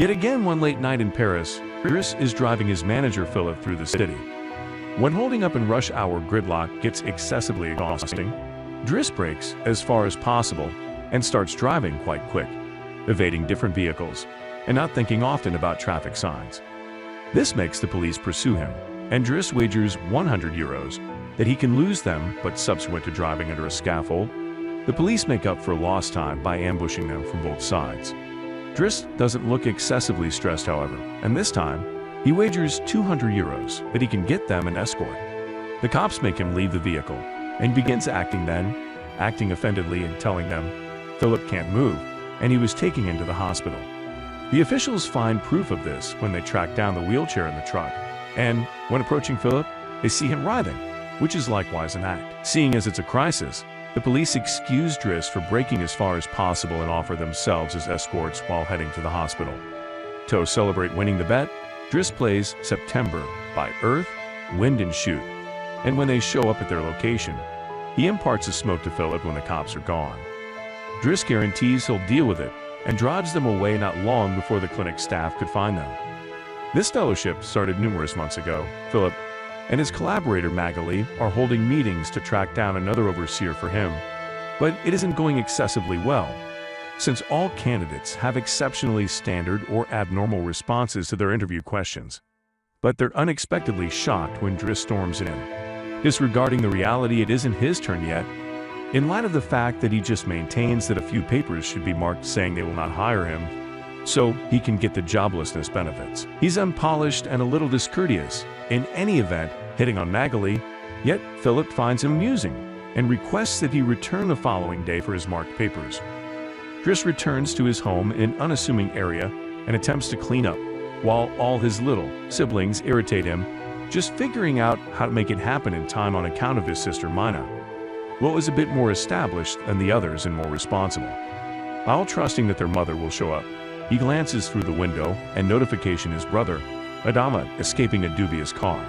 Yet again one late night in Paris, Driss is driving his manager Philip through the city. When holding up in rush hour gridlock gets excessively exhausting, Driss brakes as far as possible and starts driving quite quick, evading different vehicles and not thinking often about traffic signs. This makes the police pursue him, and Driss wagers €100 that he can lose them, but subsequent to driving under a scaffold, the police make up for lost time by ambushing them from both sides. Driss doesn't look excessively stressed, however, and this time, he wagers €200 that he can get them an escort. The cops make him leave the vehicle, and begins acting offendedly and telling them Philip can't move, and he was taken into the hospital. The officials find proof of this when they track down the wheelchair in the truck, and when approaching Philip, they see him writhing, which is likewise an act. Seeing as it's a crisis, the police excuse Driss for braking as far as possible and offer themselves as escorts while heading to the hospital. To celebrate winning the bet, Driss plays September by Earth, Wind and Shoot, and when they show up at their location, he imparts a smoke to Philip when the cops are gone. Driss guarantees he'll deal with it and drives them away not long before the clinic staff could find them. This fellowship started numerous months ago. Philip and his collaborator Magali are holding meetings to track down another overseer for him, but it isn't going excessively well, since all candidates have exceptionally standard or abnormal responses to their interview questions. But they're unexpectedly shocked when Driss storms in, disregarding the reality it isn't his turn yet, in light of the fact that he just maintains that a few papers should be marked saying they will not hire him, so he can get the joblessness benefits. He's unpolished and a little discourteous, in any event, hitting on Magali, yet Philip finds him amusing and requests that he return the following day for his marked papers. Driss returns to his home in an unassuming area and attempts to clean up, while all his little siblings irritate him, just figuring out how to make it happen in time on account of his sister Mina, who was a bit more established than the others and more responsible. While trusting that their mother will show up, he glances through the window and notification his brother, Adama, escaping a dubious car.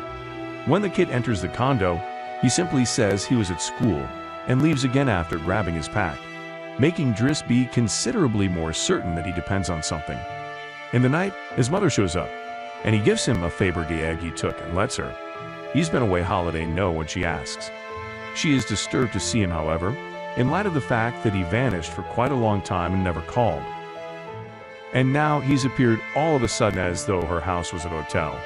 When the kid enters the condo, he simply says he was at school and leaves again after grabbing his pack, making Driss be considerably more certain that he depends on something. In the night, his mother shows up, and he gives him a Fabergé egg he took and lets her. He's been away holiday know when she asks. She is disturbed to see him, however, in light of the fact that he vanished for quite a long time and never called. And now he's appeared all of a sudden as though her house was a hotel.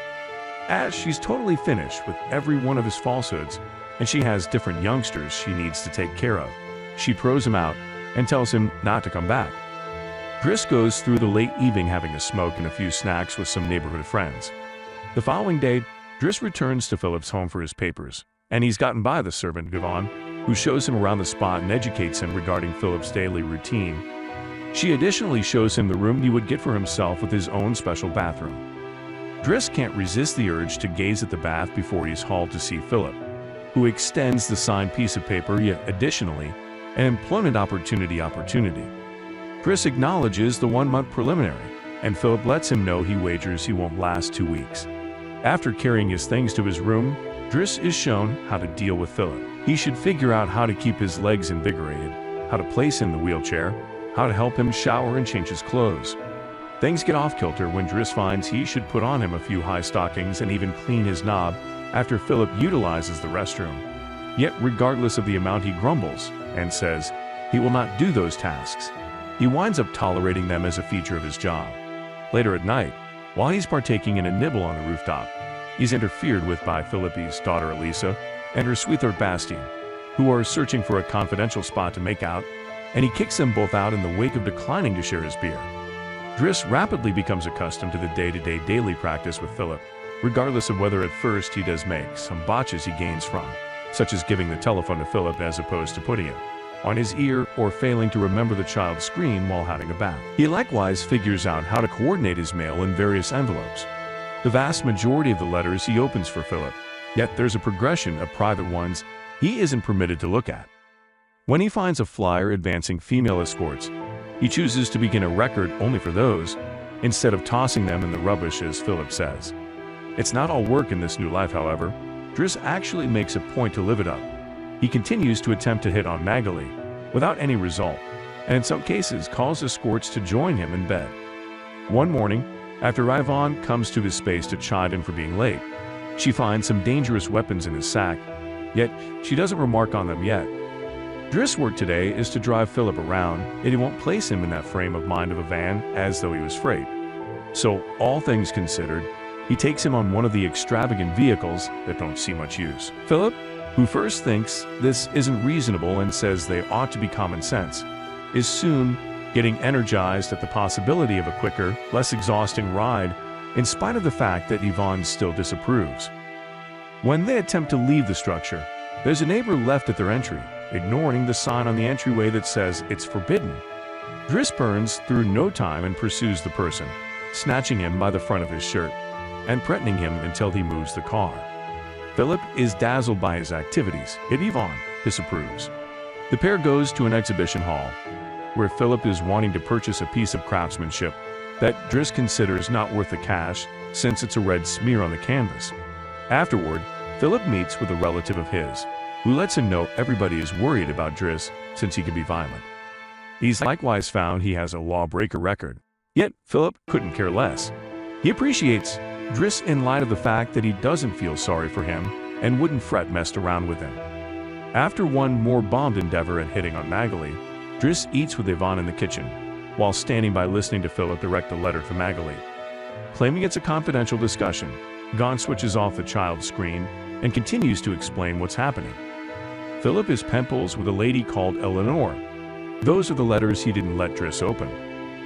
As she's totally finished with every one of his falsehoods, and she has different youngsters she needs to take care of, she throws him out and tells him not to come back. Driss goes through the late evening having a smoke and a few snacks with some neighborhood friends. The following day, Driss returns to Philip's home for his papers, and he's gotten by the servant Gavon, who shows him around the spot and educates him regarding Philip's daily routine. She additionally shows him the room he would get for himself with his own special bathroom. Driss can't resist the urge to gaze at the bath before he's hauled to see Philip, who extends the signed piece of paper, yet additionally, an employment opportunity. Driss acknowledges the 1-month preliminary, and Philip lets him know he wagers he won't last 2 weeks. After carrying his things to his room, Driss is shown how to deal with Philip. He should figure out how to keep his legs invigorated, how to place him in the wheelchair, how to help him shower and change his clothes. Things get off kilter when Driss finds he should put on him a few high stockings and even clean his knob after Philip utilizes the restroom. Yet regardless of the amount he grumbles and says he will not do those tasks, he winds up tolerating them as a feature of his job. Later at night, while he's partaking in a nibble on the rooftop, he's interfered with by Philippe's daughter Elisa and her sweetheart Bastien, who are searching for a confidential spot to make out, and he kicks them both out in the wake of declining to share his beer. Driss rapidly becomes accustomed to the day-to-day daily practice with Philip, regardless of whether at first he does make some botches he gains from, such as giving the telephone to Philip as opposed to putting it on his ear or failing to remember the child's scream while having a bath. He likewise figures out how to coordinate his mail in various envelopes. The vast majority of the letters he opens for Philip, yet there's a progression of private ones he isn't permitted to look at. When he finds a flyer advancing female escorts, he chooses to begin a record only for those, instead of tossing them in the rubbish as Philip says. It's not all work in this new life, however. Driss actually makes a point to live it up. He continues to attempt to hit on Magali, without any result, and in some cases calls escorts to join him in bed. One morning, After Yvonne comes to his space to chide him for being late, she finds some dangerous weapons in his sack, yet she doesn't remark on them yet. Driss' work today is to drive Philip around, yet he won't place him in that frame of mind of a van as though he was freight. So, all things considered, he takes him on one of the extravagant vehicles that don't see much use. Philip, who first thinks this isn't reasonable and says they ought to be common sense, is soon getting energized at the possibility of a quicker, less exhausting ride, in spite of the fact that Yvonne still disapproves. When they attempt to leave the structure, there's a neighbor left at their entry, ignoring the sign on the entryway that says it's forbidden. Driss burns through no time and pursues the person, snatching him by the front of his shirt and threatening him until he moves the car. Philip is dazzled by his activities, yet Yvonne disapproves. The pair goes to an exhibition hall, where Philip is wanting to purchase a piece of craftsmanship that Driss considers not worth the cash since it's a red smear on the canvas. Afterward, Philip meets with a relative of his, who lets him know everybody is worried about Driss since he can be violent. He's likewise found he has a lawbreaker record, yet Philip couldn't care less. He appreciates Driss in light of the fact that he doesn't feel sorry for him and wouldn't fret messed around with him. After one more bombed endeavor at hitting on Magali, Driss eats with Yvonne in the kitchen, while standing by listening to Philip direct a letter to Magali. Claiming it's a confidential discussion, Gon switches off the child's screen and continues to explain what's happening. Philip is pen pals with a lady called Eleanor. Those are the letters he didn't let Driss open.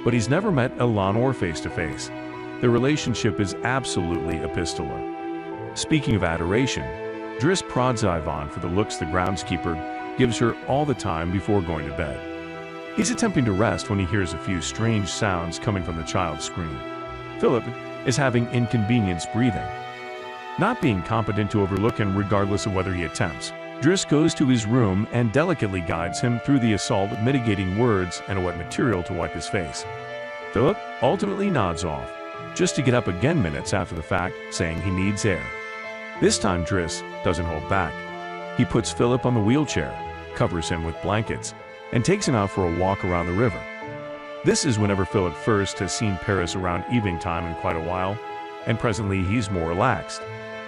But he's never met Eleanor face to face. Their relationship is absolutely epistolar. Speaking of adoration, Driss prods Yvonne for the looks the groundskeeper gives her all the time before going to bed. He's attempting to rest when he hears a few strange sounds coming from the child's screen. Philip is having inconvenience breathing. Not being competent to overlook him regardless of whether he attempts, Driss goes to his room and delicately guides him through the assault of mitigating words and a wet material to wipe his face. Philip ultimately nods off, just to get up again minutes after the fact, saying he needs air. This time Driss doesn't hold back. He puts Philip on the wheelchair, covers him with blankets, and takes him out for a walk around the river. This is whenever Philip first has seen Paris around evening time in quite a while, and presently he's more relaxed.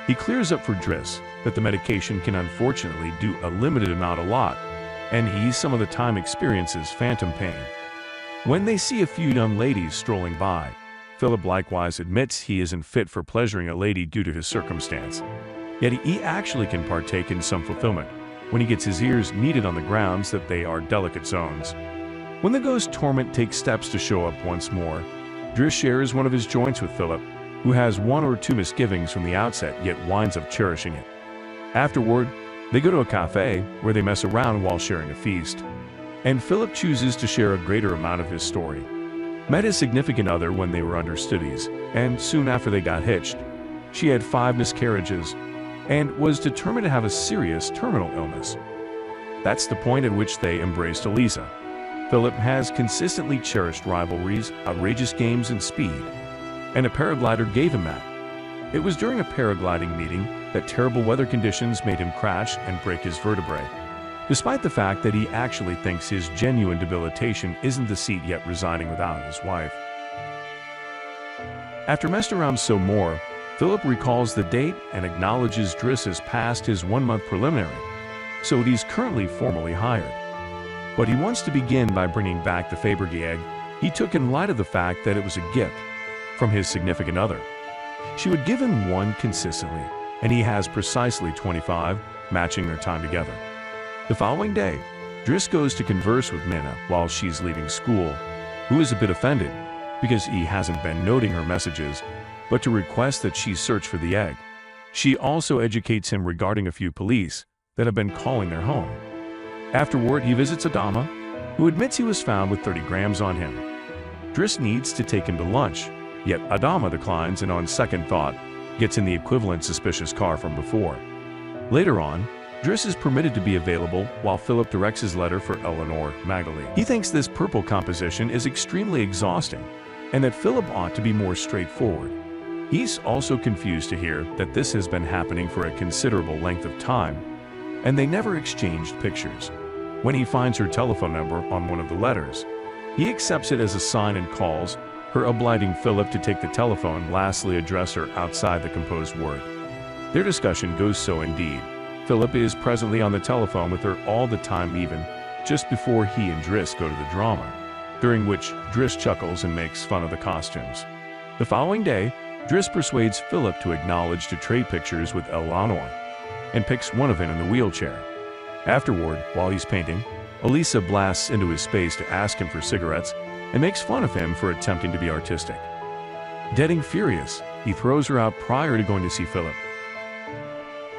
He clears up for Driss that the medication can unfortunately do a limited amount a lot, and he some of the time experiences phantom pain. When they see a few young ladies strolling by, Philip likewise admits he isn't fit for pleasuring a lady due to his circumstance. Yet he actually can partake in some fulfillment when he gets his ears kneaded on the grounds that they are delicate zones. When the ghost Torment takes steps to show up once more, Driss shares one of his joints with Philip, who has one or two misgivings from the outset yet winds up cherishing it. Afterward, they go to a cafe where they mess around while sharing a feast, and Philip chooses to share a greater amount of his story. Met his significant other when they were under studies, and soon after they got hitched. She had 5 miscarriages, and was determined to have a serious terminal illness. That's the point at which they embraced Elisa. Philip has consistently cherished rivalries, outrageous games, and speed, and a paraglider gave him that. It was during a paragliding meeting that terrible weather conditions made him crash and break his vertebrae, despite the fact that he actually thinks his genuine debilitation isn't the seat yet residing without his wife. After messing around some more, Philip recalls the date and acknowledges Driss has passed his 1-month preliminary, so he's currently formally hired. But he wants to begin by bringing back the Fabergé egg he took in light of the fact that it was a gift from his significant other. She would give him one consistently, and he has precisely 25, matching their time together. The following day, Driss goes to converse with Minna while she's leaving school, who is a bit offended because he hasn't been noting her messages, but to request that she search for the egg. She also educates him regarding a few police that have been calling their home. Afterward, he visits Adama, who admits he was found with 30 grams on him. Driss needs to take him to lunch, yet Adama declines and on second thought, gets in the equivalent suspicious car from before. Later on, Driss is permitted to be available while Philip directs his letter for Eleanor Magali. He thinks this purple composition is extremely exhausting, and that Philip ought to be more straightforward. He's also confused to hear that this has been happening for a considerable length of time, and they never exchanged pictures. When he finds her telephone number on one of the letters, he accepts it as a sign and calls, her obliging Philip to take the telephone lastly address her outside the composed word. Their discussion goes so indeed. Philip is presently on the telephone with her all the time, even just before he and Driss go to the drama, during which Driss chuckles and makes fun of the costumes. The following day, Driss persuades Philip to acknowledge to trade pictures with Eleanor, and picks one of him in the wheelchair. Afterward, while he's painting, Elisa blasts into his space to ask him for cigarettes and makes fun of him for attempting to be artistic. Getting furious, he throws her out prior to going to see Philip,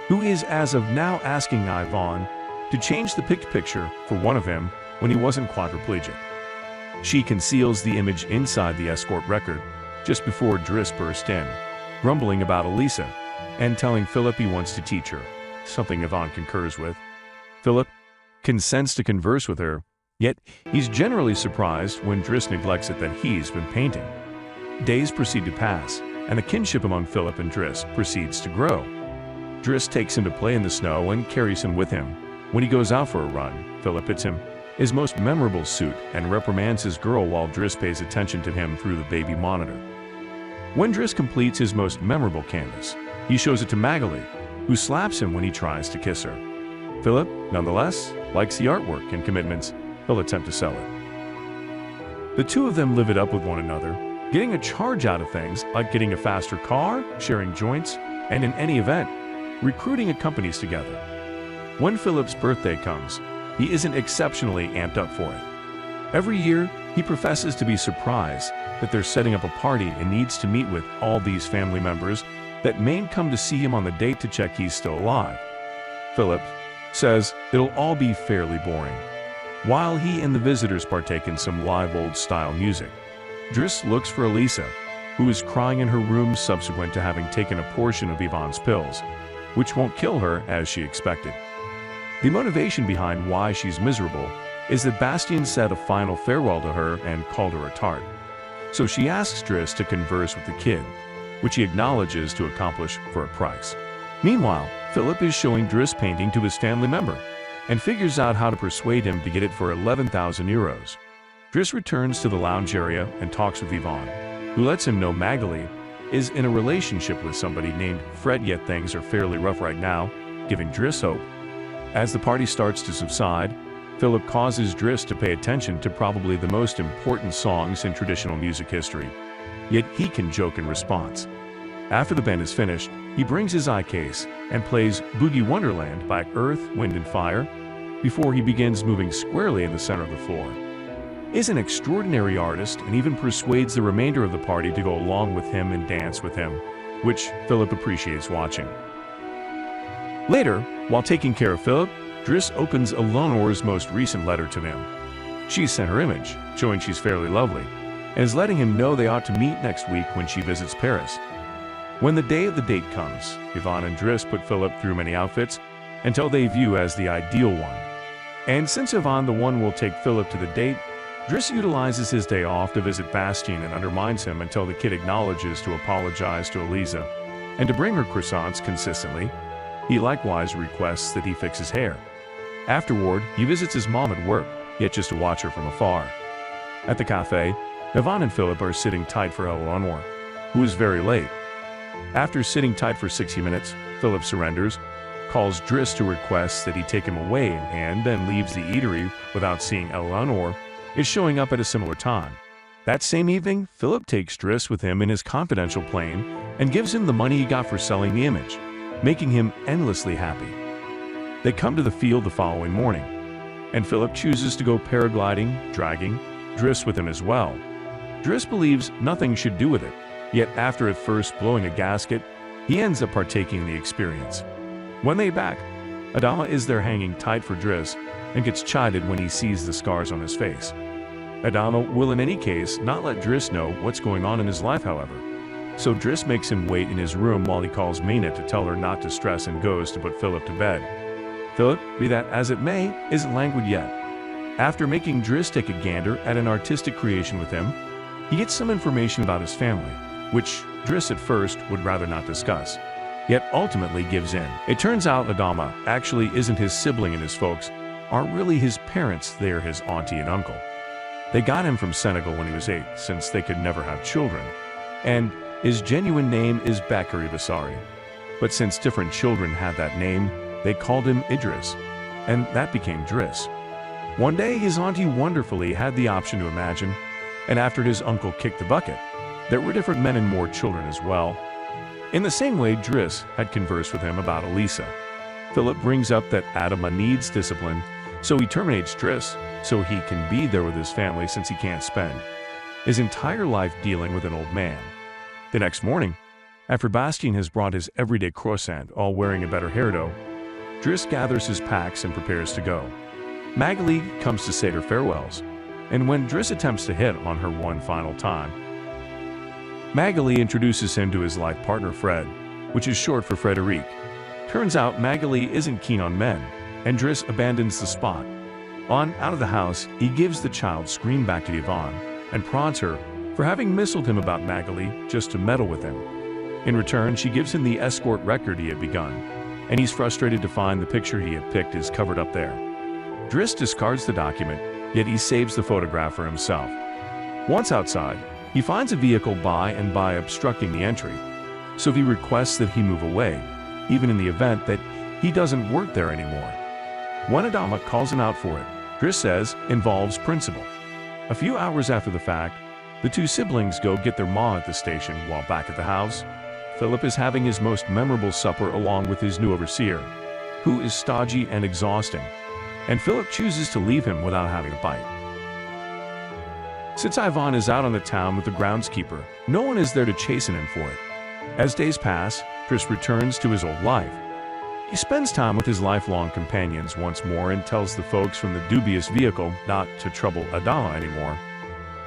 who is as of now asking Yvonne to change the picked picture for one of him when he wasn't quadriplegic. She conceals the image inside the escort record just before Driss burst in, grumbling about Elisa and telling Philip he wants to teach her, something Yvonne concurs with. Philip consents to converse with her, yet he's generally surprised when Driss neglects it that he's been painting. Days proceed to pass, and the kinship among Philip and Driss proceeds to grow. Driss takes him to play in the snow and carries him with him. When he goes out for a run, Philip fits him his most memorable suit and reprimands his girl while Driss pays attention to him through the baby monitor. When Driss completes his most memorable canvas, he shows it to Magali, who slaps him when he tries to kiss her. Philip, nonetheless, likes the artwork and commitments. He'll attempt to sell it. The two of them live it up with one another, getting a charge out of things like getting a faster car, sharing joints, and in any event, recruiting companies together. When Philip's birthday comes, he isn't exceptionally amped up for it. Every year, he professes to be surprised that they're setting up a party and needs to meet with all these family members that may come to see him on the date to check he's still alive. Philip says it'll all be fairly boring, while he and the visitors partake in some live old-style music. Driss looks for Elisa, who is crying in her room subsequent to having taken a portion of Yvonne's pills, which won't kill her as she expected. The motivation behind why she's miserable is that Bastien said a final farewell to her and called her a tart. So she asks Driss to converse with the kid, which he acknowledges to accomplish for a price. Meanwhile, Philip is showing Driss painting to his family member and figures out how to persuade him to get it for 11,000 euros. Driss returns to the lounge area and talks with Yvonne, who lets him know Magali is in a relationship with somebody named Fred, yet things are fairly rough right now, giving Driss hope. As the party starts to subside, Philip causes Driss to pay attention to probably the most important songs in traditional music history, yet he can joke in response. After the band is finished, he brings his eye case and plays Boogie Wonderland by Earth, Wind and Fire before he begins moving squarely in the center of the floor. Is an extraordinary artist and even persuades the remainder of the party to go along with him and dance with him, which Philip appreciates watching. Later, while taking care of Philip, Driss opens Eleanor's most recent letter to him. She's sent her image, showing she's fairly lovely, and is letting him know they ought to meet next week when she visits Paris. When the day of the date comes, Yvonne and Driss put Philip through many outfits until they view as the ideal one. And since Yvonne the one will take Philip to the date, Driss utilizes his day off to visit Bastien and undermines him until the kid acknowledges to apologize to Elisa and to bring her croissants consistently. He likewise requests that he fix his hair. Afterward, he visits his mom at work, yet just to watch her from afar. At the cafe, Yvonne and Philip are sitting tight for Eleanor, who is very late. After sitting tight for 60 minutes, Philip surrenders, calls Driss to request that he take him away, and then leaves the eatery without seeing Eleanor is showing up at a similar time. That same evening, Philip takes Driss with him in his confidential plane and gives him the money he got for selling the image, making him endlessly happy. They come to the field the following morning, and Philip chooses to go paragliding, dragging Driss with him as well. Driss believes nothing should do with it, yet after at first blowing a gasket, he ends up partaking in the experience. When they back, Adama is there hanging tight for Driss and gets chided when he sees the scars on his face. Adama will in any case not let Driss know what's going on in his life, however. So Driss makes him wait in his room while he calls Mina to tell her not to stress and goes to put Philip to bed. Philip, be that as it may, isn't languid yet. After making Driss take a gander at an artistic creation with him, he gets some information about his family, which Driss at first would rather not discuss, yet ultimately gives in. It turns out Adama actually isn't his sibling, and his folks aren't really his parents, they're his auntie and uncle. They got him from Senegal when he was 8, since they could never have children. And his genuine name is Bakary Bassari. But since different children had that name, they called him Idris, and that became Driss. One day, his auntie wonderfully had the option to imagine, and after his uncle kicked the bucket, there were different men and more children as well. In the same way, Driss had conversed with him about Elisa. Philip brings up that Adama needs discipline, so he terminates Driss so he can be there with his family since he can't spend his entire life dealing with an old man. The next morning, after Bastien has brought his everyday croissant, all wearing a better hairdo, Driss gathers his packs and prepares to go. Magali comes to say her farewells, and when Driss attempts to hit on her one final time, Magali introduces him to his life partner Fred, which is short for Frederic. Turns out Magali isn't keen on men, and Driss abandons the spot. On out of the house, he gives the child's scream back to Yvonne and prods her for having missiled him about Magali just to meddle with him. In return, she gives him the escort record he had begun, and he's frustrated to find the picture he had picked is covered up there. Driss discards the document, yet he saves the photograph for himself. Once outside, he finds a vehicle by obstructing the entry, so he requests that he move away, even in the event that he doesn't work there anymore. When Adama calls him out for it, Driss says involves principle. A few hours after the fact, the two siblings go get their ma at the station. While back at the house, Philip is having his most memorable supper along with his new overseer, who is stodgy and exhausting, and Philip chooses to leave him without having a bite. Since Yvonne is out on the town with the groundskeeper, no one is there to chasten him for it. As days pass, Driss returns to his old life. He spends time with his lifelong companions once more and tells the folks from the dubious vehicle not to trouble Adama anymore.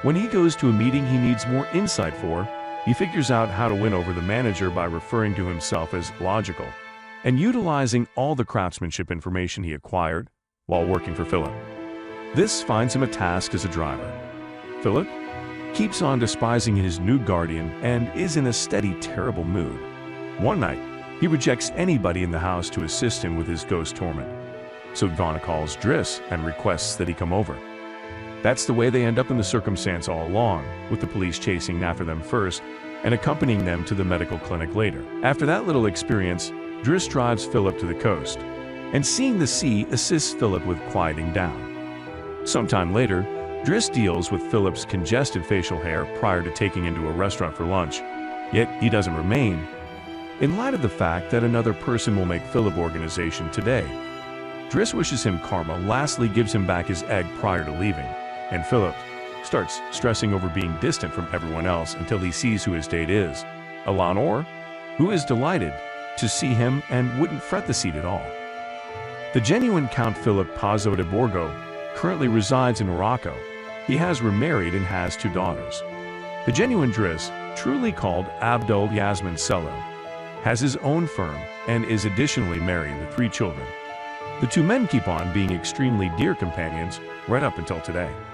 When he goes to a meeting he needs more insight for, he figures out how to win over the manager by referring to himself as logical and utilizing all the craftsmanship information he acquired while working for Philip. This finds him a task as a driver. Philip keeps on despising his new guardian and is in a steady, terrible mood. One night, he rejects anybody in the house to assist him with his ghost torment. So Ivana calls Driss and requests that he come over. That's the way they end up in the circumstance all along, with the police chasing after them first and accompanying them to the medical clinic later. After that little experience, Driss drives Philip to the coast, and seeing the sea assists Philip with quieting down. Sometime later, Driss deals with Philip's congested facial hair prior to taking him to a restaurant for lunch, yet he doesn't remain, in light of the fact that another person will make Philip organization today. Driss wishes him karma, lastly gives him back his egg prior to leaving, and Philip starts stressing over being distant from everyone else until he sees who his date is, Eleanor, who is delighted to see him and wouldn't fret the seat at all. The genuine Count Philip Pazzo de Borgo currently resides in Morocco. He has remarried and has 2 daughters. The genuine Driss, truly called Abdul Yasmin Sello, has his own firm and is additionally married with 3 children. The 2 men keep on being extremely dear companions right up until today.